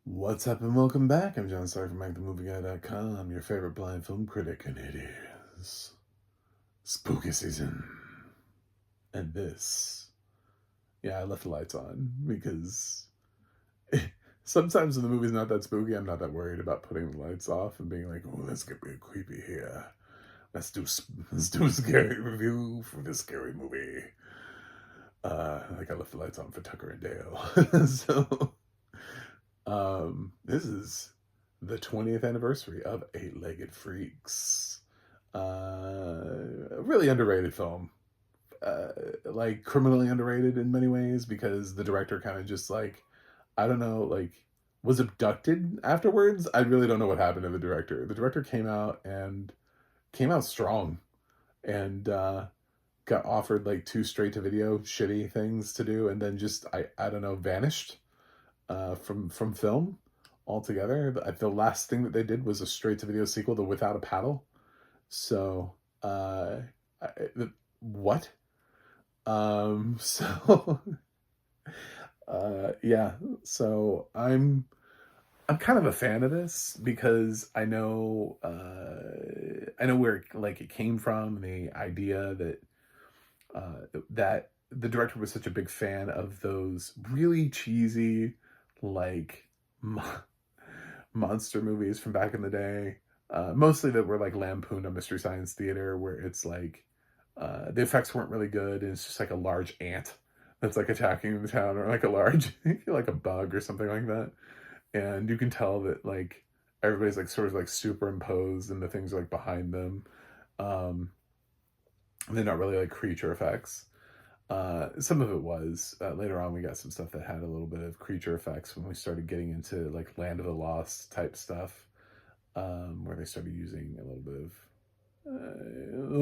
What's up and welcome back. I'm John Stark from MikeTheMovieGuy.com, your favorite blind film critic, and it is spooky season. And this, yeah, I left the lights on because sometimes when the movie's not that spooky, I'm not that worried about putting the lights off and being like, "Oh, let's get real creepy here. Let's do a scary review for this scary movie." Like I left the lights on for Tucker and Dale. This is the 20th anniversary of Eight-Legged Freaks. A really underrated film. Like criminally underrated in many ways because the director kind of just like, I don't know, like was abducted afterwards. I really don't know what happened to the director. The director came out strong and got offered like two straight to video shitty things to do and then just I don't know, vanished from film altogether. The last thing that they did was a straight to video sequel to Without a Paddle. So, I, what? So, yeah. So I'm kind of a fan of this because I know where like it came from, the idea that the director was such a big fan of those really cheesy like monster movies from back in the day, mostly that were like Lampoon on Mystery Science Theater, where it's like the effects weren't really good, and it's just like a large ant that's like attacking the town, or like a large like a bug or something like that, and you can tell that like everybody's like sort of like superimposed, and the things are like behind them. Um, they're not really like creature effects. Some of it was. Later on, we got some stuff that had a little bit of creature effects when we started getting into like Land of the Lost type stuff, where they started using a little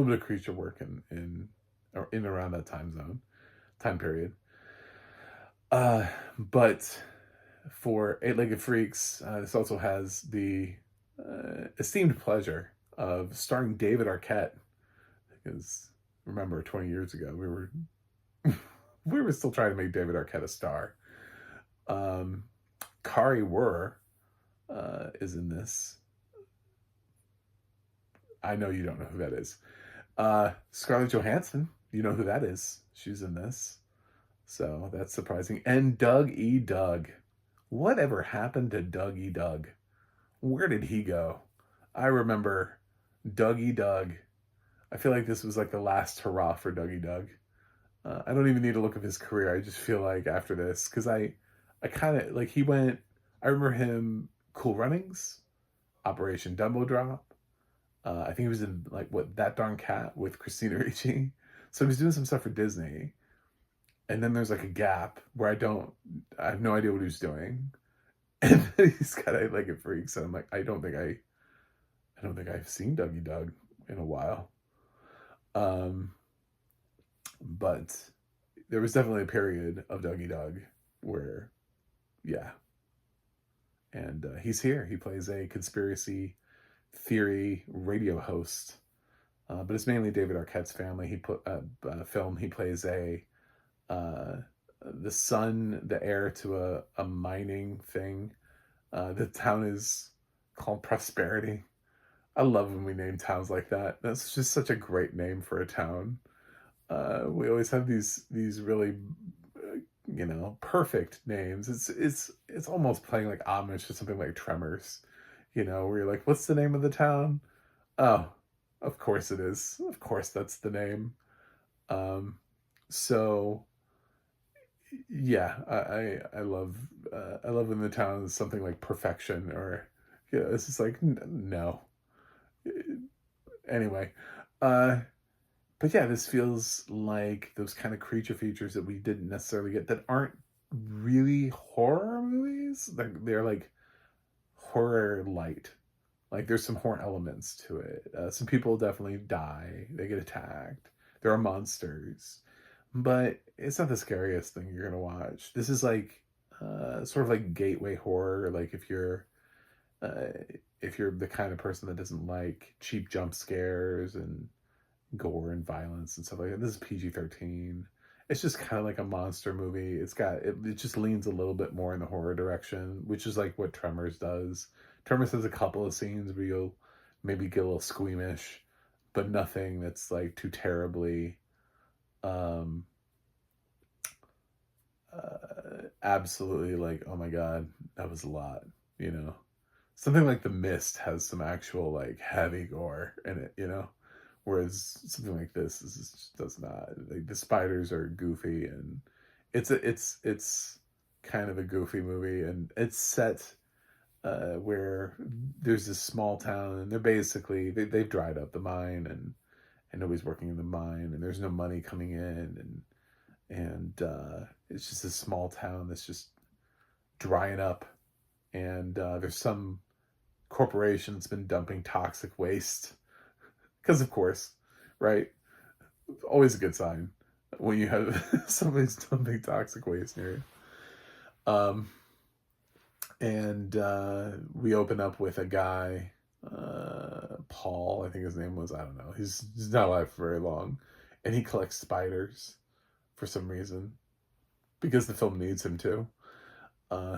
bit of creature work in around that time period. But for Eight-Legged Freaks, this also has the esteemed pleasure of starring David Arquette, because remember 20 years ago we were still trying to make David Arquette a star. Um, Kari Wurr is in this. I know you don't know who that is. Scarlett Johansson, you know who that is. She's in this. So that's surprising. And Doug E. Doug. Whatever happened to Doug E. Doug? Where did he go? I remember Doug E. Doug. I feel like this was like the last hurrah for Doug E. Doug. I don't even need to look at his career. I just feel like after this, because I kind of like he went. I remember him Cool Runnings, Operation Dumbo Drop. I think he was in like what That Darn Cat with Christina Ricci. So he was doing some stuff for Disney, and then there's like a gap where I have no idea what he was doing, and then he's got like a freak. So I'm like, I don't think I've seen Dougie Doug in a while. Um, but there was definitely a period of Dougie Doug where, yeah, and he's here. He plays a conspiracy theory radio host, but it's mainly David Arquette's family. He put film. He plays a uh, the son, the heir to a mining thing. The town is called Prosperity. I love when we name towns like that. That's just such a great name for a town. We always have these really perfect names. It's almost playing like homage to something like Tremors, where you're like, what's the name of the town? Oh, of course it is. Of course that's the name. Um, so yeah, I love when the town is something like perfection, or it's just like no. Anyway, uh, but yeah, this feels like those kind of creature features that we didn't necessarily get, that aren't really horror movies. They're like horror light. Like there's some horror elements to it. Some people definitely die. They get attacked. There are monsters, but it's not the scariest thing you're gonna watch. This is like sort of like gateway horror. Like uh, if you're the kind of person that doesn't like cheap jump scares and gore and violence and stuff like that. This is PG-13, It's just kind of like a monster movie. It just leans a little bit more in the horror direction, which is like what Tremors does. Tremors has a couple of scenes where you'll maybe get a little squeamish, but nothing that's like too terribly um absolutely like, oh my god, that was a lot, you know. Something like The Mist has some actual like heavy gore in it, you know. Whereas something like this does not. Like the spiders are goofy, and it's kind of a goofy movie, and it's set where there's this small town, and they've dried up the mine, and nobody's working in the mine, and there's no money coming in, and it's just a small town that's just drying up, and there's some corporation that's been dumping toxic waste because of course, right? Always a good sign when you have somebody's dumping toxic waste near you. And we open up with a guy, Paul, I think his name was. I don't know. He's not alive for very long, and he collects spiders for some reason because the film needs him to.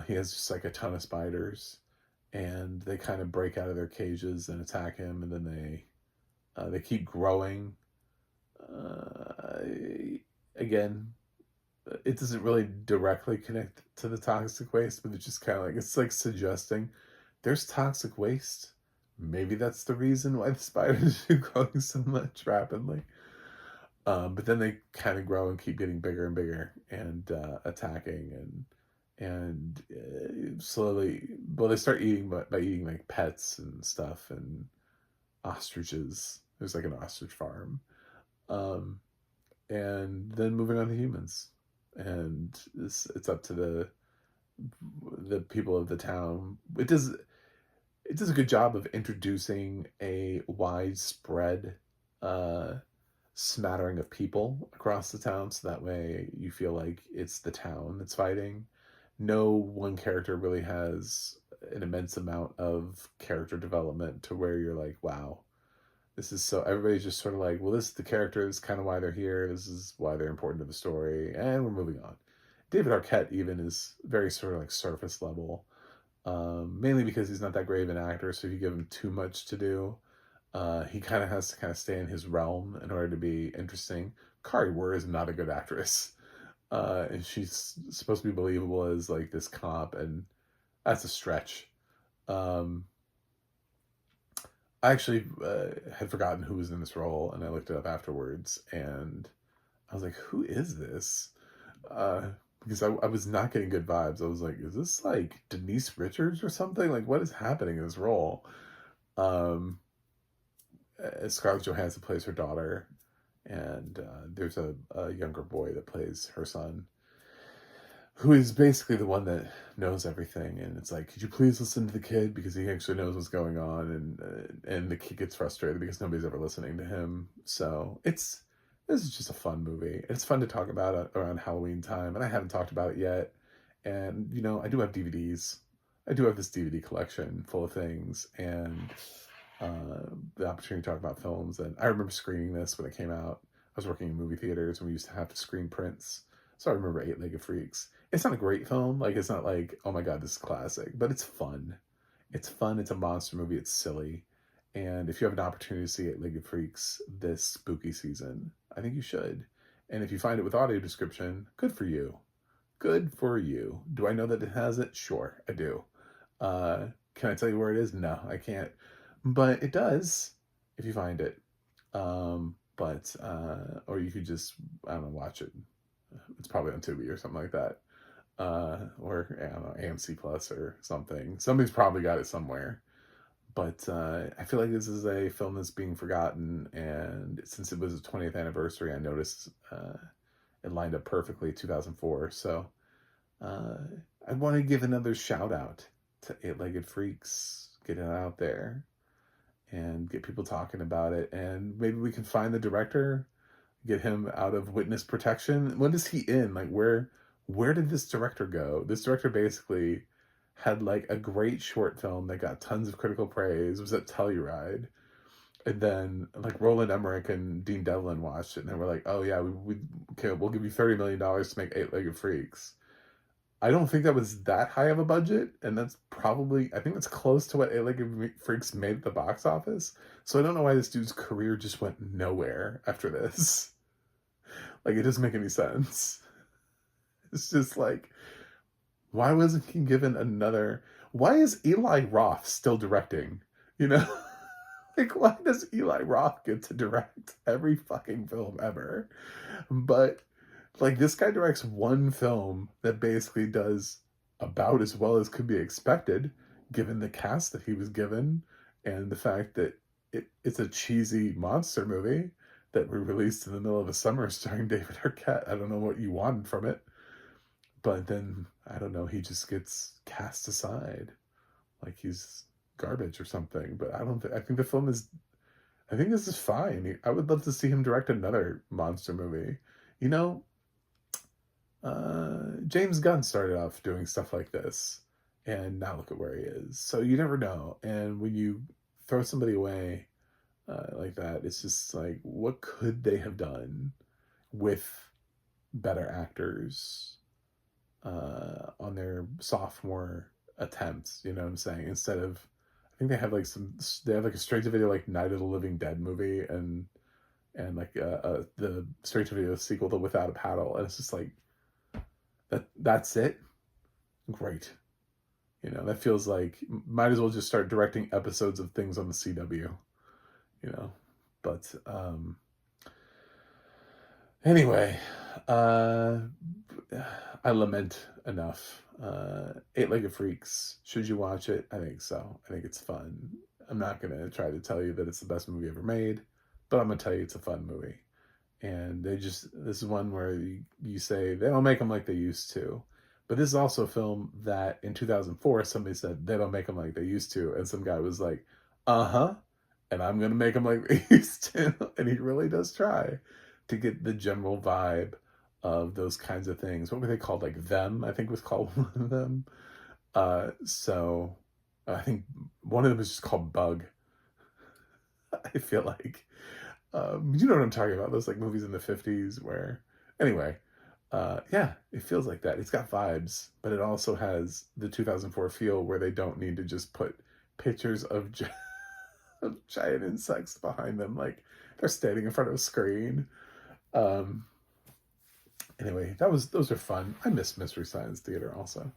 He has just like a ton of spiders, and they kind of break out of their cages and attack him, and then they keep growing. Uh, Again, it doesn't really directly connect to the toxic waste, but it's just kind of like it's like suggesting there's toxic waste. Maybe that's the reason why the spiders are growing so much rapidly. But then they kind of grow and keep getting bigger and bigger and attacking and slowly. Well, they start eating by eating like pets and stuff and ostriches. There's like an ostrich farm, um, and then moving on to humans, and it's up to the people of the town. It does a good job of introducing a widespread uh, smattering of people across the town, so that way you feel like it's the town that's fighting. No one character really has an immense amount of character development to where you're like, wow, this is so. Everybody's just sort of like, well, this is the characters, kind of why they're here. This is why they're important to the story, and we're moving on. David Arquette even is very sort of like surface level, mainly because he's not that great of an actor. So if you give him too much to do, he kind of has to kind of stay in his realm in order to be interesting. Kari Wurr is not a good actress, and she's supposed to be believable as like this cop, and that's a stretch. Um, I actually had forgotten who was in this role, and I looked it up afterwards, and I was like, "Who is this?" Because I was not getting good vibes. I was like, "Is this like Denise Richards or something? Like, what is happening in this role?" Um, Scarlett Johansson plays her daughter, and there's a younger boy that plays her son, who is basically the one that knows everything. And it's like, could you please listen to the kid, because he actually knows what's going on, and the kid gets frustrated because nobody's ever listening to him. So this is just a fun movie. It's fun to talk about it around Halloween time, and I haven't talked about it yet. And I do have DVDs. I do have this DVD collection full of things, and the opportunity to talk about films. And I remember screening this when it came out. I was working in movie theaters, and we used to have to screen prints. So I remember Eight-Legged Freaks. It's not a great film. Like, it's not like, oh my god, this is classic. But it's fun. It's fun. It's a monster movie. It's silly. And if you have an opportunity to see Eight-Legged Freaks this spooky season, I think you should. And if you find it with audio description, good for you. Good for you. Do I know that it has it? Sure, I do. Can I tell you where it is? No, I can't. But it does if you find it. Or you could just, I don't know, watch it. It's probably on Tubi or something like that. Or I don't know, AMC Plus or something. Somebody's probably got it somewhere. But I feel like this is a film that's being forgotten, and since it was the 20th anniversary, I noticed it lined up perfectly, 2004. So I want to give another shout out to Eight-Legged Freaks. Get it out there and get people talking about it, and maybe we can find the director, get him out of witness protection. What is he in? Like, where did this director go? This director basically had like a great short film that got tons of critical praise. It was at Telluride, And then like Roland Emmerich and Dean Devlin watched it, and they were like, "Oh yeah, okay, we'll give you $30 million to make Eight-Legged Freaks." I don't think that was that high of a budget, and that's probably, I think that's close to what Eight-Legged Freaks made at the box office. So I don't know why this dude's career just went nowhere after this. Like, it doesn't make any sense. It's just like, why wasn't he given another? Why is Eli Roth still directing? You know? Like, why does Eli Roth get to direct every fucking film ever? But, like, this guy directs one film that basically does about as well as could be expected, given the cast that he was given, and the fact that it's a cheesy monster movie that we released in the middle of the summer starring David Arquette. I don't know what you wanted from it. But then, I don't know, he just gets cast aside like he's garbage or something. But I think the film is, I think this is fine. I would love to see him direct another monster movie. You know, James Gunn started off doing stuff like this, and now look at where he is. So you never know. And when you throw somebody away like that, it's just like, what could they have done with better actors on their sophomore attempts? You know what I'm saying? Instead of, I think they have like a straight to video like Night of the Living Dead movie, and like the straight to video sequel to Without a Paddle, and it's just like that's it. Great. You know, that feels like might as well just start directing episodes of things on the CW. You know, but anyway, I lament enough. Eight-Legged Freaks. Should you watch it? I think so. I think it's fun. I'm not gonna try to tell you that it's the best movie ever made, but I'm gonna tell you it's a fun movie. And this is one where you say they don't make them like they used to. But this is also a film that in 2004 somebody said they don't make them like they used to, and some guy was like, "Uh-huh, and I'm gonna make them like they used to," and he really does try to get the general vibe of those kinds of things. What were they called? Like Them, I think was called one of them. So I think one of them was just called Bug. I feel like, you know what I'm talking about? Those like movies in the 50s where, anyway, yeah, it feels like that. It's got vibes, but it also has the 2004 feel where they don't need to just put pictures of, of giant insects behind them, like they're standing in front of a screen. Anyway, those are fun. I miss Mystery Science Theater also.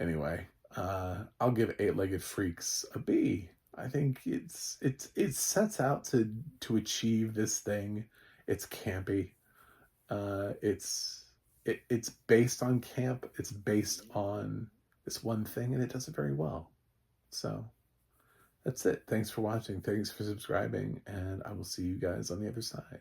Anyway, I'll give Eight-Legged Freaks a B. I think it sets out to achieve this thing. It's campy. It's based on camp. It's based on this one thing, and it does it very well. So that's it. Thanks for watching. Thanks for subscribing, and I will see you guys on the other side.